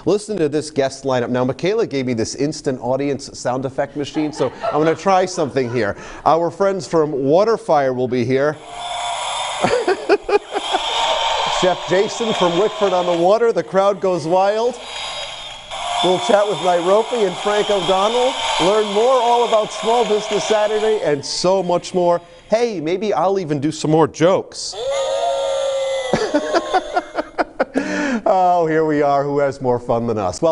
Listen to this guest lineup. Now, Michaela gave me this instant audience sound effect machine, so I'm going to try something here. Our friends from Waterfire will be here. Chef Jason from Wickford on the Water. The crowd goes wild. We'll chat with Nairobi and Frank O'Donnell, learn more all about Small Business Saturday and so much more. Hey, maybe I'll even do some more jokes. Oh, here we are. Who has more fun than us? Well,